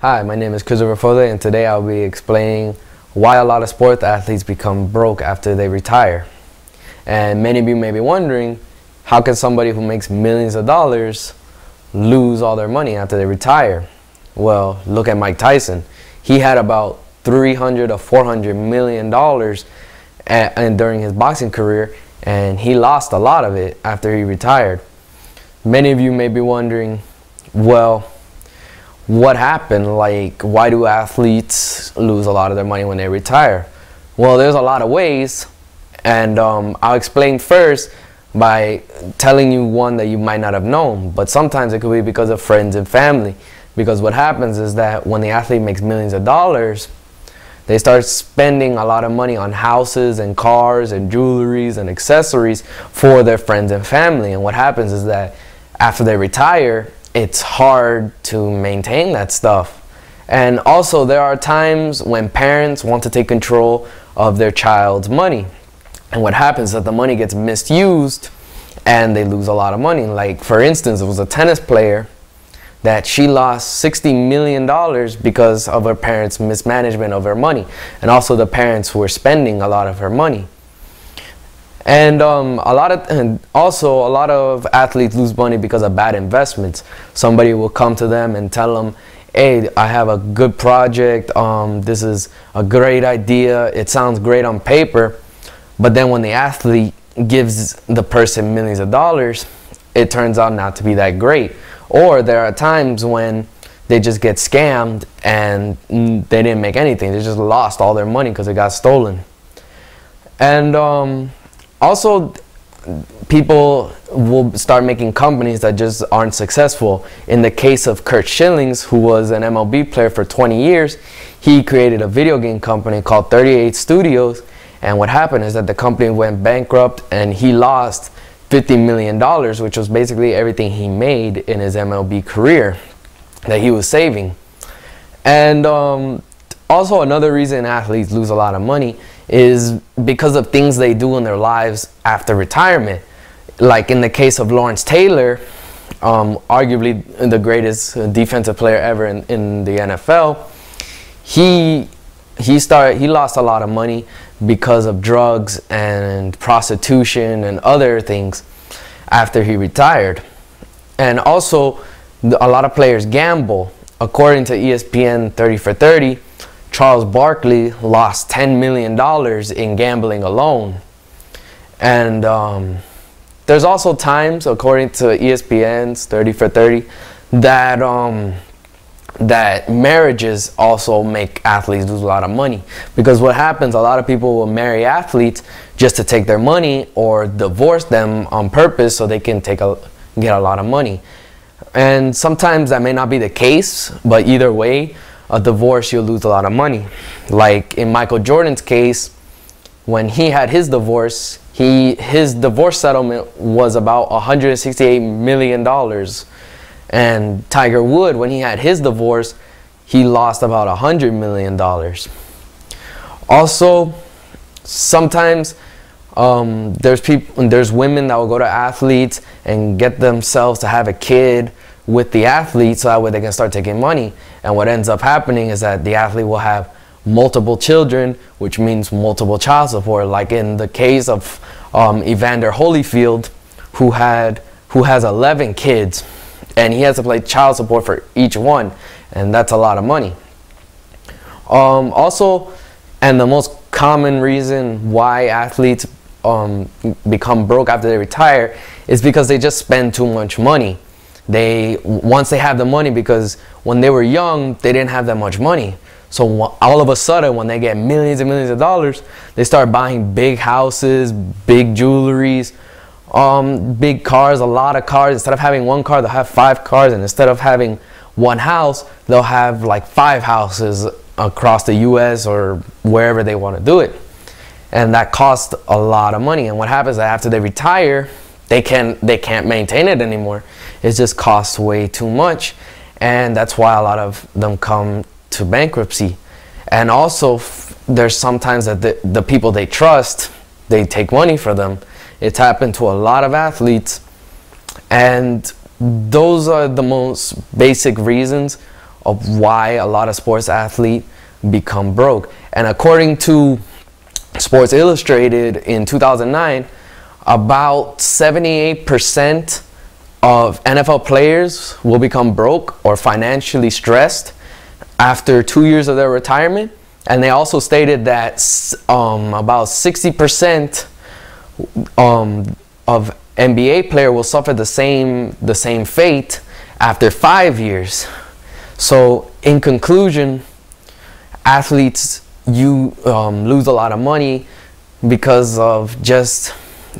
Hi, my name is Christopher Fode, and today I'll be explaining why a lot of sports athletes become broke after they retire. And many of you may be wondering, how can somebody who makes millions of dollars lose all their money after they retire? Well, look at Mike Tyson. He had about $300 to $400 million during his boxing career, and he lost a lot of it after he retired. Many of you may be wondering, well, what happened? Like, why do athletes lose a lot of their money when they retire? Well, there's a lot of ways, and I'll explain first by telling you one that you might not have known, but sometimes it could be because of friends and family. Because what happens is that when the athlete makes millions of dollars, they start spending a lot of money on houses and cars and jewelries and accessories for their friends and family. And what happens is that after they retire, it's hard to maintain that stuff. And also there are times when parents want to take control of their child's money. And what happens is that the money gets misused and they lose a lot of money. Like, for instance, it was a tennis player that she lost $60 million because of her parents' mismanagement of her money. And also the parents were spending a lot of her money. And also a lot of athletes lose money because of bad investments. Somebody will come to them and tell them, hey, I have a good project, this is a great idea, it sounds great on paper, but then when the athlete gives the person millions of dollars, it turns out not to be that great. Or there are times when they just get scammed and they didn't make anything, they just lost all their money because it got stolen. And also, people will start making companies that just aren't successful. In the case of Curt Schillings, who was an MLB player for 20 years, he created a video game company called 38 Studios, and what happened is that the company went bankrupt and he lost $50 million, which was basically everything he made in his MLB career that he was saving. And also another reason athletes lose a lot of money is because of things they do in their lives after retirement. Like in the case of Lawrence Taylor, arguably the greatest defensive player ever in the NFL, he lost a lot of money because of drugs and prostitution and other things after he retired. And also, a lot of players gamble. According to ESPN 30 for 30, Charles Barkley lost $10 million in gambling alone. And there's also times, according to ESPN's 30 for 30, that that marriages also make athletes lose a lot of money. Because what happens, a lot of people will marry athletes just to take their money or divorce them on purpose so they can get a lot of money. And sometimes that may not be the case, but either way, a divorce, you'll lose a lot of money. Like in Michael Jordan's case, when he had his divorce, his divorce settlement was about $168 million. And Tiger Woods, when he had his divorce, he lost about $100 million. Also, sometimes there's women that will go to athletes and get themselves to have a kid with the athlete so that way they can start taking money. And what ends up happening is that the athlete will have multiple children, which means multiple child support. Like in the case of Evander Holyfield, who has 11 kids, and he has to pay child support for each one, and that's a lot of money. Also, and the most common reason why athletes become broke after they retire is because they just spend too much money. Once they have the money, because when they were young, they didn't have that much money. So all of a sudden, when they get millions and millions of dollars, they start buying big houses, big jewelries, big cars, a lot of cars. Instead of having one car, they'll have 5 cars. And instead of having one house, they'll have like 5 houses across the US or wherever they want to do it. And that costs a lot of money. And what happens is that after they retire, they can't maintain it anymore. It just costs way too much, and that's why a lot of them come to bankruptcy. And also, there's sometimes that the people they trust, they take money for them. It's happened to a lot of athletes, and those are the most basic reasons of why a lot of sports athletes become broke. And according to Sports Illustrated in 2009, about 78% of NFL players will become broke or financially stressed after 2 years of their retirement. And they also stated that about 60% of NBA player will suffer the same fate after 5 years. So in conclusion, athletes lose a lot of money because of just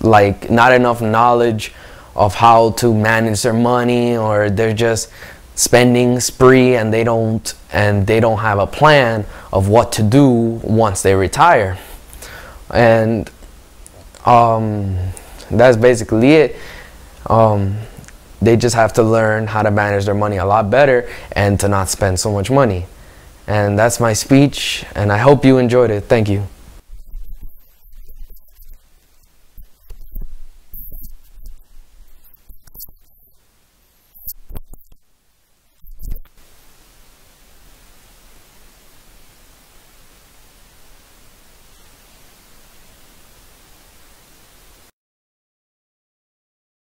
like not enough knowledge of how to manage their money, or they're just spending spree and they don't have a plan of what to do once they retire. And that's basically it. They just have to learn how to manage their money a lot better and to not spend so much money. And that's my speech, and I hope you enjoyed it. Thank you.